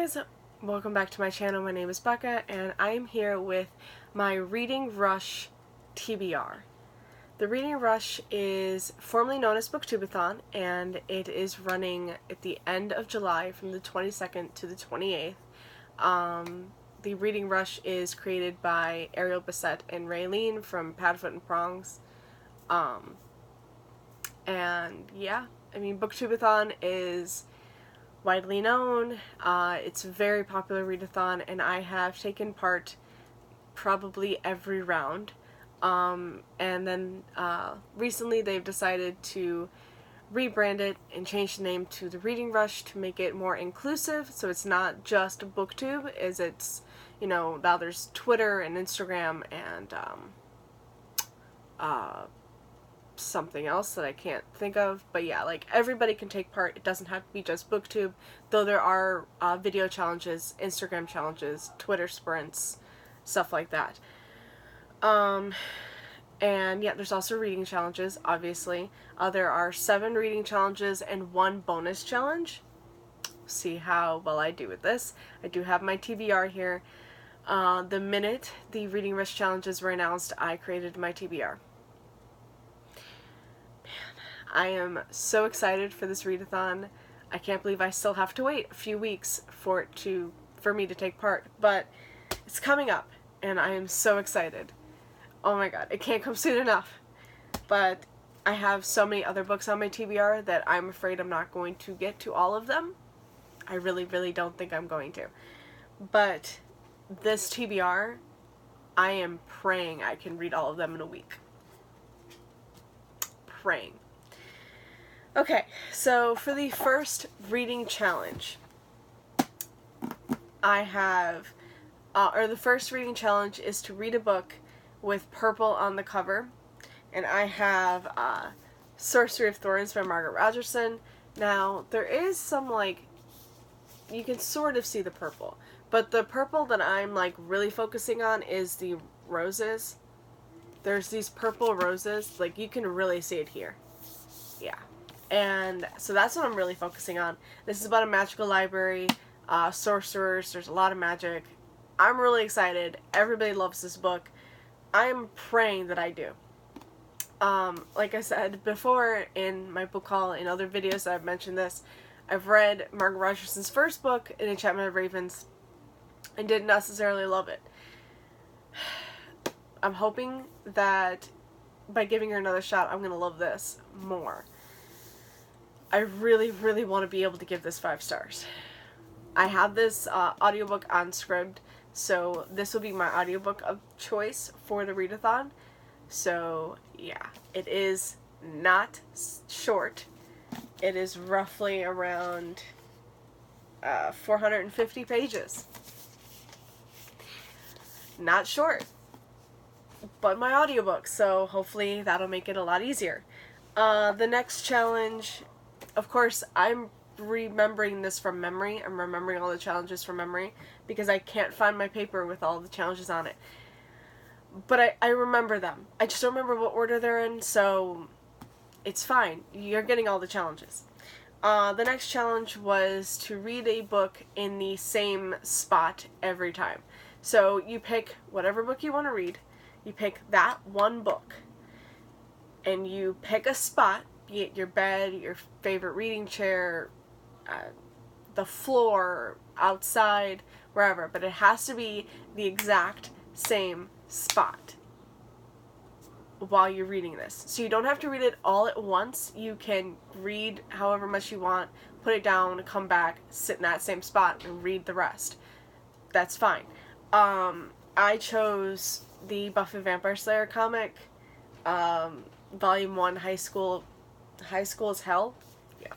guys, welcome back to my channel. My name is Becca and I am here with my Reading Rush TBR. The Reading Rush is formerly known as Booktubeathon and it is running at the end of July from the 22nd to the 28th. The Reading Rush is created by Ariel Bissett and Raylene from Padfoot and Prongs. And yeah, I mean, Booktubeathon is widely known. It's a very popular readathon, and I have taken part probably every round. And then recently they've decided to rebrand it and change the name to the Reading Rush to make it more inclusive, so it's not just Booktube, as it's, you know, now there's Twitter and Instagram and something else that I can't think of, but yeah, like, everybody can take part. It doesn't have to be just Booktube, though there are video challenges, Instagram challenges, Twitter sprints, stuff like that. And yeah, there's also reading challenges, obviously. There are 7 reading challenges and 1 bonus challenge. See how well I do with this. I do have my TBR here. The minute the Reading Rush challenges were announced, I created my TBR. I am so excited for this readathon. I can't believe I still have to wait a few weeks for me to take part, but it's coming up and I am so excited. Oh my god, it can't come soon enough. But I have so many other books on my TBR that I'm afraid I'm not going to get to all of them. I really don't think I'm going to. But this TBR, I am praying I can read all of them in a week. Praying. Okay, so for the first reading challenge, I have, the first reading challenge is to read a book with purple on the cover, and I have Sorcery of Thorns by Margaret Rogerson. Now, there is some, like, you can sort of see the purple, but the purple that I'm, like, really focusing on is the roses. There's these purple roses, like, you can really see it here. Yeah. And so that's what I'm really focusing on. This is about a magical library, sorcerers, there's a lot of magic. I'm really excited. Everybody loves this book. I'm praying that I do. Like I said before in my book haul, in other videos I've mentioned this, I've read Margaret Rogerson's first book, An Enchantment of Ravens, and didn't necessarily love it. I'm hoping that by giving her another shot, I'm going to love this more. I really want to be able to give this 5 stars. I have this audiobook on Scribd, so this will be my audiobook of choice for the readathon. So yeah, it is not short. It is roughly around 450 pages. Not short, but my audiobook, so hopefully that'll make it a lot easier. The next challenge, of course, I'm remembering this from memory. I'm remembering all the challenges from memory because I can't find my paper with all the challenges on it. But I remember them. I just don't remember what order they're in, so it's fine. You're getting all the challenges. The next challenge was to read a book in the same spot every time. So you pick whatever book you want to read. You pick that one book. And you pick a spot, be it your bed, your favorite reading chair, the floor, outside, wherever. But it has to be the exact same spot while you're reading this. So you don't have to read it all at once. You can read however much you want, put it down, come back, sit in that same spot, and read the rest. That's fine. I chose the Buffy the Vampire Slayer comic, Volume 1, High School is Hell. Yeah.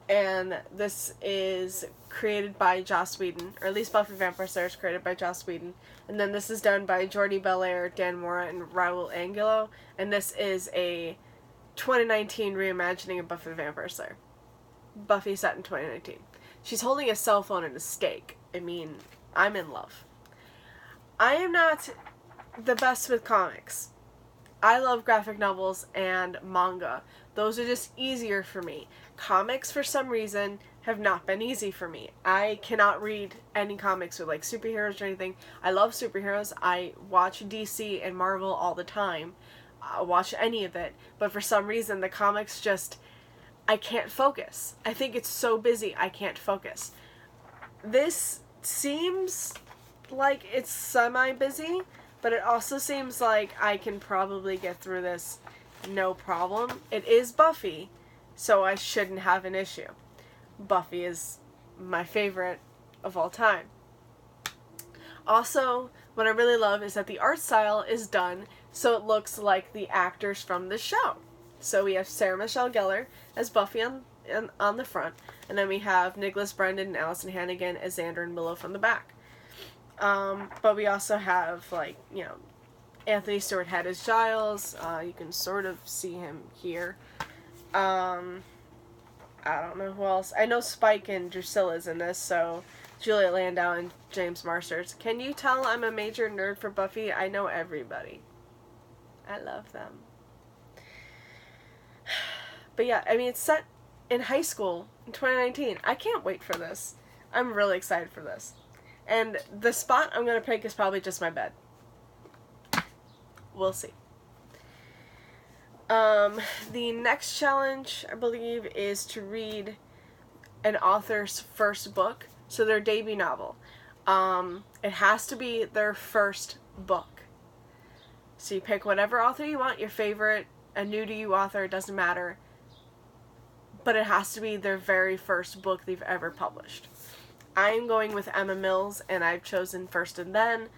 And this is created by Joss Whedon, or at least Buffy the Vampire Slayer is created by Joss Whedon. And then this is done by Jordi Belair, Dan Mora, and Raul Angulo. And this is a 2019 reimagining of Buffy the Vampire Slayer. Buffy set in 2019. She's holding a cell phone and a steak. I mean, I'm in love. I am not the best with comics. I love graphic novels and manga. Those are just easier for me. Comics, for some reason, have not been easy for me. I cannot read any comics with like superheroes or anything. I love superheroes. I watch DC and Marvel all the time. I watch any of it. But for some reason, the comics just, I can't focus. I think it's so busy, I can't focus. This seems like it's semi-busy, but it also seems like I can probably get through this no problem. It is Buffy, so I shouldn't have an issue. Buffy is my favorite of all time. Also, what I really love is that the art style is done so it looks like the actors from the show. So we have Sarah Michelle Gellar as Buffy on the front, and then we have Nicholas Brendon and Allison Hannigan as Xander and Willow from the back. But we also have, like, you know, Anthony Stewart Head as Giles. You can sort of see him here. I don't know who else. I know Spike and Drusilla's in this, so Julia Landau and James Marsters. Can you tell I'm a major nerd for Buffy? I know everybody. I love them. But yeah, I mean, it's set in high school in 2019. I can't wait for this. I'm really excited for this. And the spot I'm going to pick is probably just my bed. We'll see. The next challenge, I believe, is to read an author's first book, so their debut novel. It has to be their first book. So you pick whatever author you want, your favorite, a new to you author, it doesn't matter. But it has to be their very first book they've ever published. I'm going with Emma Mills, and I've chosen First and Then.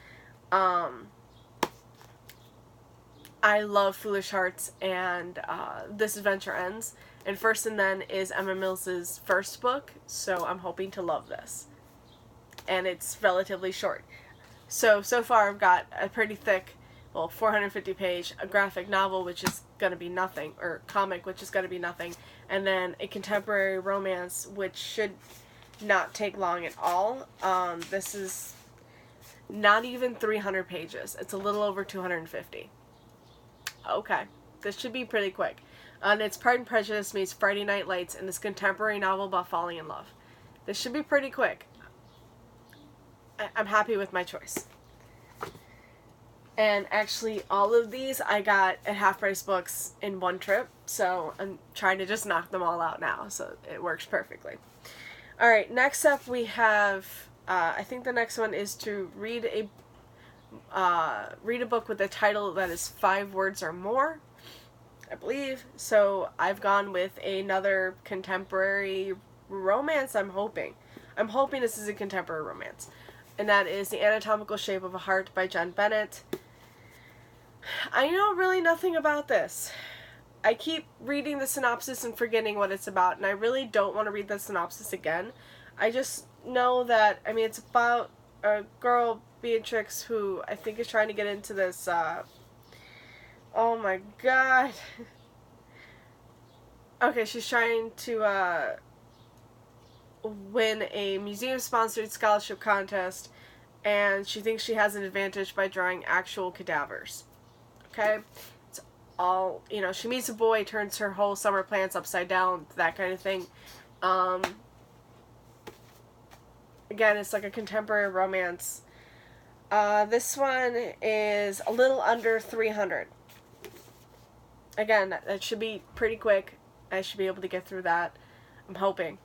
I love Foolish Hearts and This Adventure Ends. And First and Then is Emma Mills' first book, so I'm hoping to love this. And it's relatively short. So far I've got a pretty thick, 450 page, a graphic novel, which is going to be nothing, or comic, which is going to be nothing, and then a contemporary romance, which should not take long at all. This is not even 300 pages. It's a little over 250. Okay, this should be pretty quick. And it's Pride and Prejudice meets Friday Night Lights in this contemporary novel about falling in love. This should be pretty quick. I'm happy with my choice. And actually, all of these I got at Half Price Books in one trip, so I'm trying to just knock them all out now, so it works perfectly. Alright, next up we have, I think the next one is to read a book with a title that is 5 words or more, I believe. So I've gone with another contemporary romance, I'm hoping. I'm hoping this is a contemporary romance. And that is The Anatomical Shape of a Heart by Jen Bennett. I know really nothing about this. I keep reading the synopsis and forgetting what it's about, and I really don't want to read the synopsis again. I just know that, I mean, it's about a girl, Beatrix, who I think is trying to get into this, oh my god. Okay, she's trying to, win a museum-sponsored scholarship contest, and she thinks she has an advantage by drawing actual cadavers. Okay? It's all, you know, she meets a boy, turns her whole summer plans upside down, that kind of thing. Again, it's like a contemporary romance. This one is a little under 300. Again, that should be pretty quick. I should be able to get through that. I'm hoping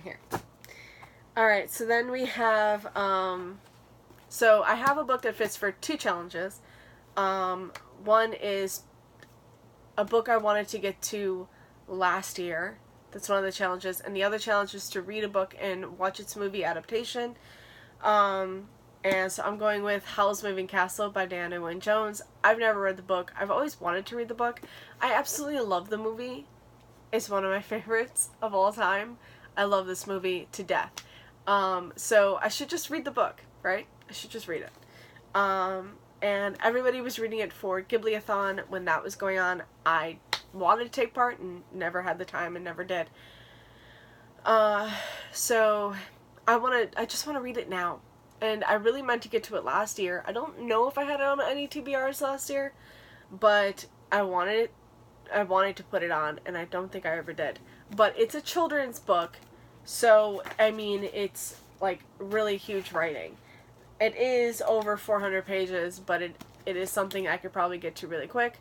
here. Alright, so then we have, so I have a book that fits for 2 challenges. One is a book I wanted to get to last year. That's one of the challenges. And the other challenge is to read a book and watch its movie adaptation. And so I'm going with Howl's Moving Castle by Diana Wynne Jones. I've never read the book. I've always wanted to read the book. I absolutely love the movie. It's one of my favorites of all time. I love this movie to death. So I should just read the book, right? I should just read it. And everybody was reading it for Ghibliathon when that was going on. I wanted to take part and never had the time and never did. So I just want to read it now. And I really meant to get to it last year. I don't know if I had it on any TBRs last year, but I wanted to put it on, and I don't think I ever did. but it's a children's book, so, I mean, it's, like, really huge writing. It is over 400 pages, but it is something I could probably get to really quick.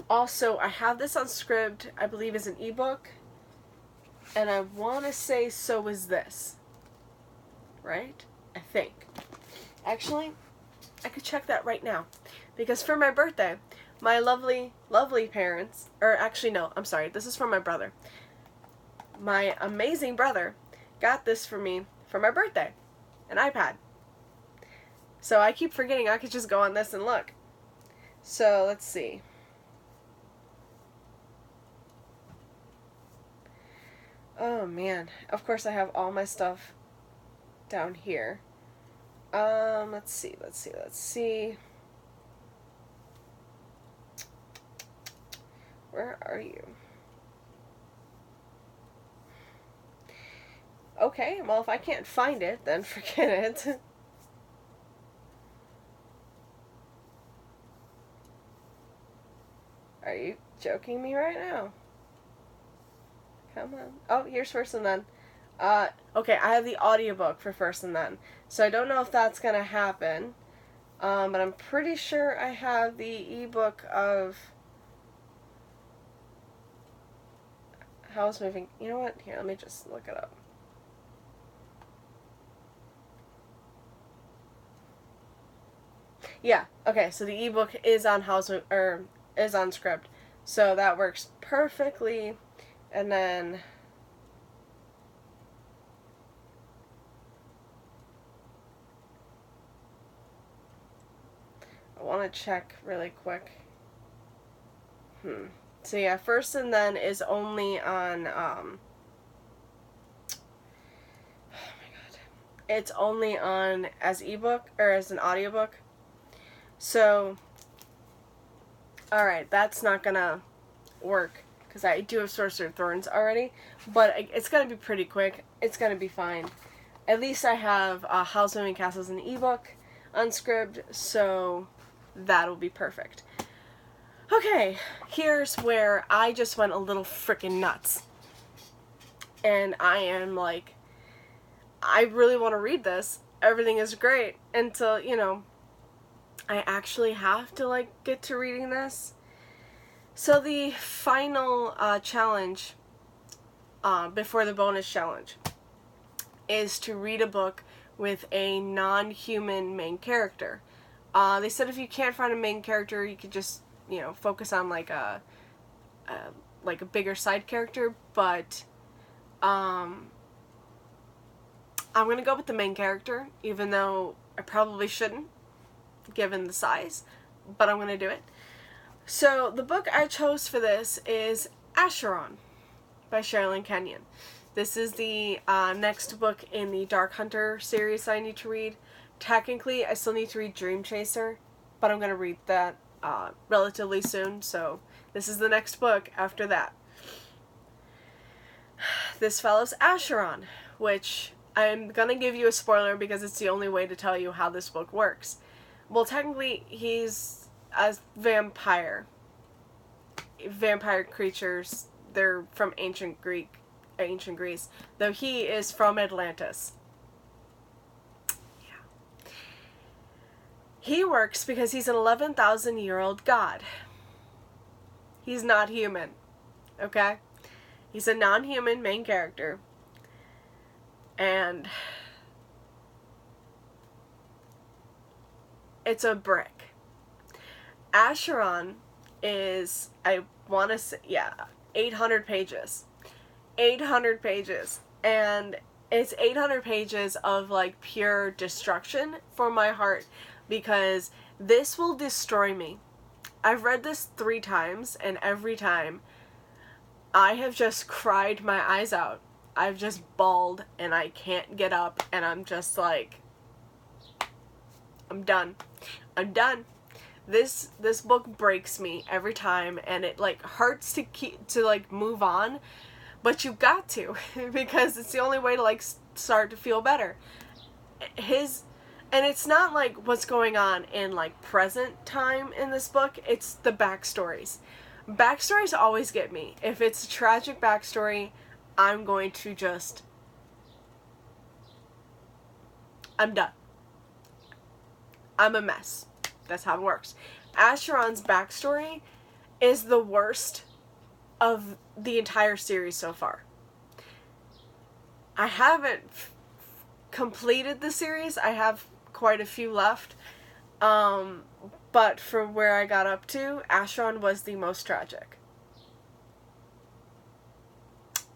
Also, I have this on Scribd, I believe is an ebook, and I want to say so is this. Right? I think. Actually, I could check that right now. Because for my birthday, my lovely, lovely parents, or actually no, I'm sorry, this is from my brother. My amazing brother got this for me for my birthday. An iPad. So I keep forgetting I could just go on this and look. So, let's see. Oh man, of course I have all my stuff down here. Let's see. Where are you? Okay, well, if I can't find it, then forget it. Are you joking me right now? Come on. Oh, here's First and Then. Okay, I have the audiobook for First and Then. So I don't know if that's gonna happen. But I'm pretty sure I have the ebook of Howl's Moving. You know what? Here, let me just look it up. Yeah, okay, so the ebook is on is on Scribd. So that works perfectly. And then I want to check really quick. So yeah, First and Then is only on oh my god. It's only on as ebook or as an audiobook. So alright, that's not gonna work because I do have Sorcerer of Thorns already, but it's gonna be pretty quick. It's gonna be fine. At least I have Howl's Moving Castles in ebook on Scribd, so that'll be perfect. Okay, here's where I just went a little freaking nuts. And I am like, I really want to read this. Everything is great until, you know, I actually have to, like, get to reading this. So the final challenge before the bonus challenge is to read a book with a non-human main character. They said if you can't find a main character, you could just, you know, focus on like a bigger side character, but I'm gonna go with the main character, even though I probably shouldn't, given the size, but I'm gonna do it. So the book I chose for this is Acheron by Sherilyn Kenyon. This is the next book in the Dark Hunter series I need to read. Technically, I still need to read Dream Chaser, but I'm going to read that relatively soon, so this is the next book after that. This follows Acheron, which I'm going to give you a spoiler because it's the only way to tell you how this book works. Well, technically, he's a vampire. Vampire creatures, they're from ancient Greece, though he is from Atlantis. Yeah. He works because he's an 11,000-year-old god. He's not human, okay? He's a non-human main character. And it's a brick. Acheron is, I want to say, 800 pages. 800 pages. And it's 800 pages of, like, pure destruction for my heart, because this will destroy me. I've read this 3 times, and every time I have just cried my eyes out. I've just bawled, and I can't get up, and I'm just like, I'm done. I'm done. This book breaks me every time, and it, like, hurts to like move on, but you got to because it's the only way to, like, start to feel better. And it's not like what's going on in, like, present time in this book, it's the backstories. Backstories always get me. If it's a tragic backstory, I'm going to just... I'm done. I'm a mess. That's how it works. Acheron's backstory is the worst of the entire series so far. I haven't completed the series. I have quite a few left. But from where I got up to, Acheron was the most tragic.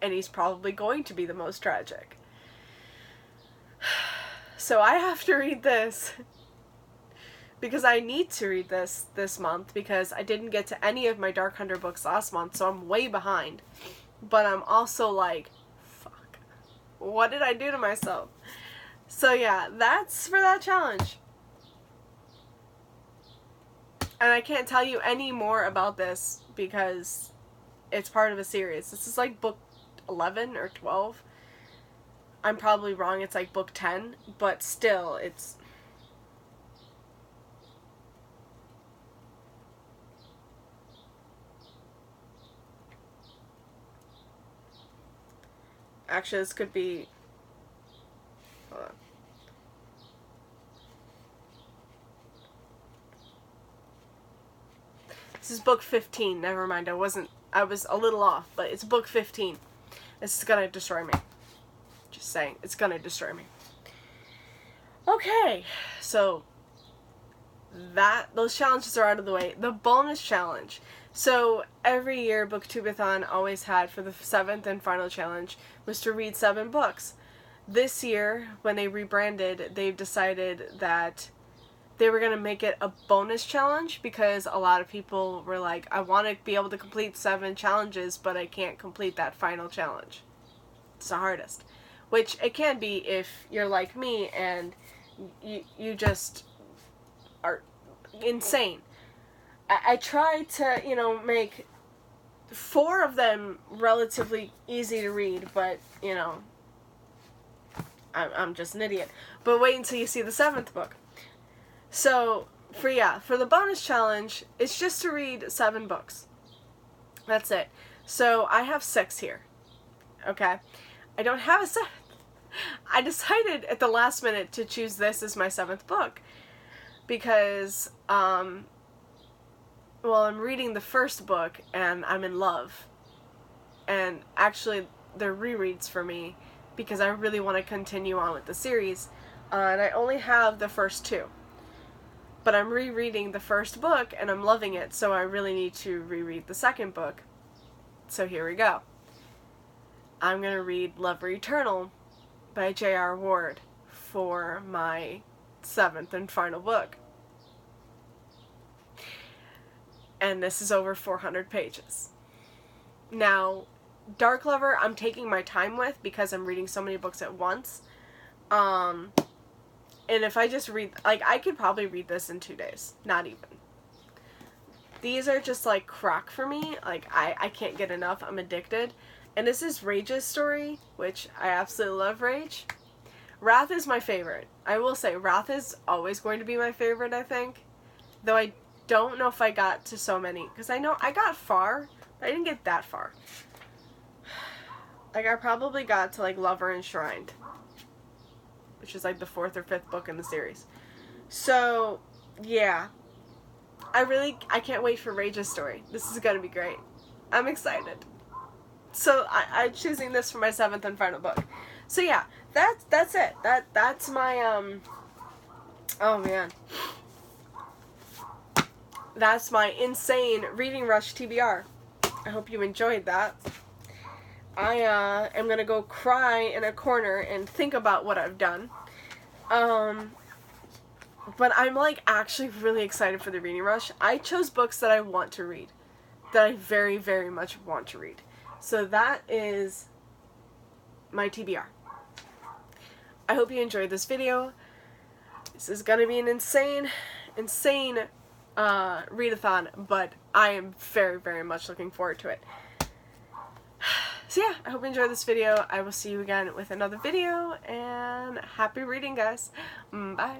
And he's probably going to be the most tragic. So I have to read this. Because I need to read this month, because I didn't get to any of my Dark Hunter books last month, so I'm way behind. But I'm also like, fuck, what did I do to myself? So yeah, that's for that challenge. And I can't tell you any more about this because it's part of a series. This is like book 11 or 12. I'm probably wrong, it's like book 10, but still, it's... Actually, this could be... Hold on. This is book 15. Never mind. I was a little off, but it's book 15. This is gonna destroy me. Just saying. It's gonna destroy me. Okay. So, those challenges are out of the way. The bonus challenge. So, every year, Booktubeathon always had, for the 7th and final challenge, was to read 7 books. This year, when they rebranded, they've decided that they were going to make it a bonus challenge because a lot of people were like, I want to be able to complete 7 challenges, but I can't complete that final challenge. It's the hardest. Which it can be if you're like me and you just are insane. I tried to, make 4 of them relatively easy to read, but, I'm just an idiot. But wait until you see the 7th book. So, for the bonus challenge, it's just to read 7 books. That's it. So, I have 6 here. Okay? I don't have a 7th. I decided at the last minute to choose this as my 7th book. Because, I'm reading the first book, and I'm in love. And actually, they're rereads for me, because I really want to continue on with the series. And I only have the first 2. But I'm rereading the first book, and I'm loving it, so I really need to reread the second book. So here we go. I'm going to read Lover Eternal by J.R. Ward for my 7th and final book. And this is over 400 pages. Now, Dark Lover, I'm taking my time with because I'm reading so many books at once. And if I just read, I could probably read this in 2 days. Not even. These are just, crack for me. I can't get enough. I'm addicted. And this is Rage's story, which I absolutely love Rage. Wrath is my favorite. I will say, Wrath is always going to be my favorite, I think. Though I don't know if I got to so many. Because I know I got far, but I didn't get that far. I probably got to, Lover Enshrined. Which is, the 4th or 5th book in the series. So, yeah. I can't wait for Rage's story. This is gonna be great. I'm excited. So, I'm choosing this for my 7th and final book. So, yeah. That's it. That's my, oh, man. That's my insane Reading Rush TBR. I hope you enjoyed that. I am gonna go cry in a corner and think about what I've done. But I'm actually really excited for the Reading Rush. I chose books that I want to read. That I very, very much want to read. So that is my TBR. I hope you enjoyed this video. This is gonna be an insane readathon, but I am very, very much looking forward to it. So yeah, I hope you enjoyed this video. I will see you again with another video, and happy reading, guys. Bye.